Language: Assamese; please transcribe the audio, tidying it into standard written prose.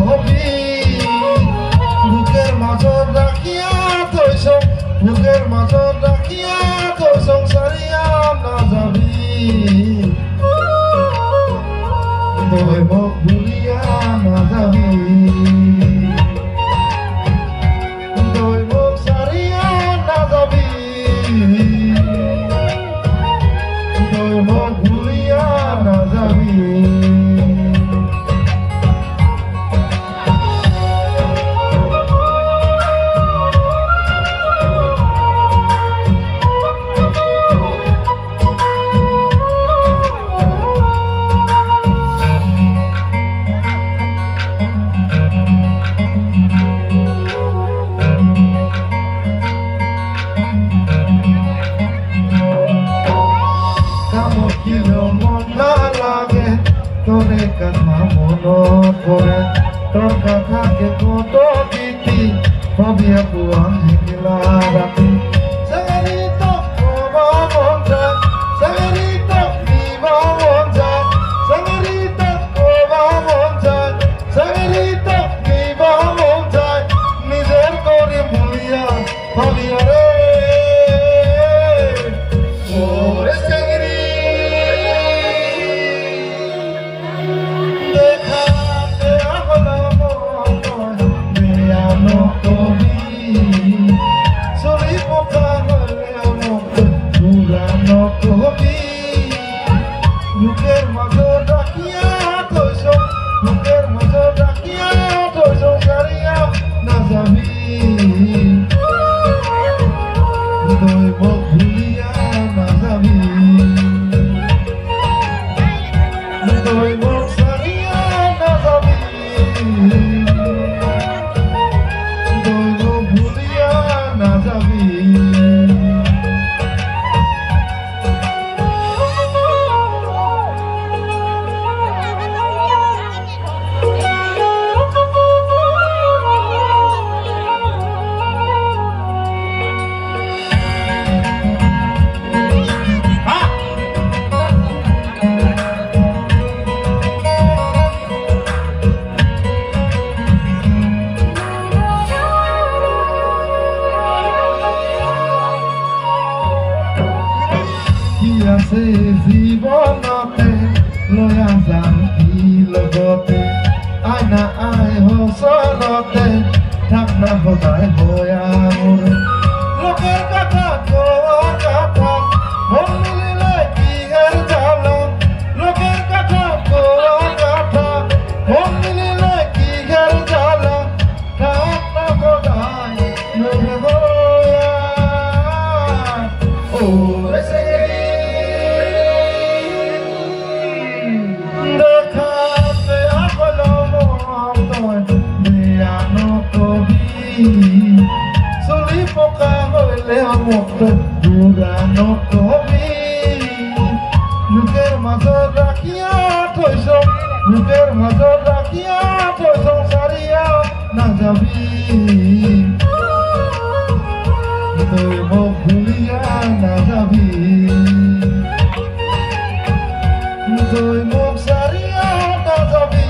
নকবি বুকেৰ মাজত ৰাখিয়া থৈছ বুকেৰ মাজত ৰাখিয়া থৈছ সংসাৰিয়া নাযাবি তই মোক ভুলিয়া নাযাবি তই মোক সাৰিয়া নাযাবি তই মোক ভুলিয়া নাযাবি তোরে কথা মনত পড়ে তোর কথাকে কত গীতি ভাবিয়া পুয়ান হেলা রাতি সাগরি তো মন যায় সাগরি তো মন যায় সাগরি তো মন যায় সাগরি তো মন যায় নিজের করে ভুলিয়া ভাবিয়া রে ওরে সাগরি বুকের মাজত রাখিয়া থৈছ বুকের মাজত রাখিয়া থৈছ সাৰিয়া নাযাবি তই মোক ভুলিয়া নাযাবি তই মোক সাৰিয়া নাযাবি তই মোক ভুলিয়া নাযাবি আছে জীৱনতে লয়া যাম কি লগতে আইনা আই হচৰতে থাক না সদায় হয়া মোৰ লোকের কথা তোর কথা মন মিলিলে কি হের জ্বালা লোকের কথা তোর কথা মন মিলিলে কি হের জ্বালা থাক না সদায় মোৰ হয়া ও চলি পকা হইলে মুক্ত দূৰা নকবি বুকেৰ মাজত ৰাখিয়া থৈছ বুকেৰ মাজত ৰাখিয়া থৈছ সাৰিয়া নাযাবি তই মোক ভুলিয়া নাযাবি তই মোক সাৰিয়া নাযাবি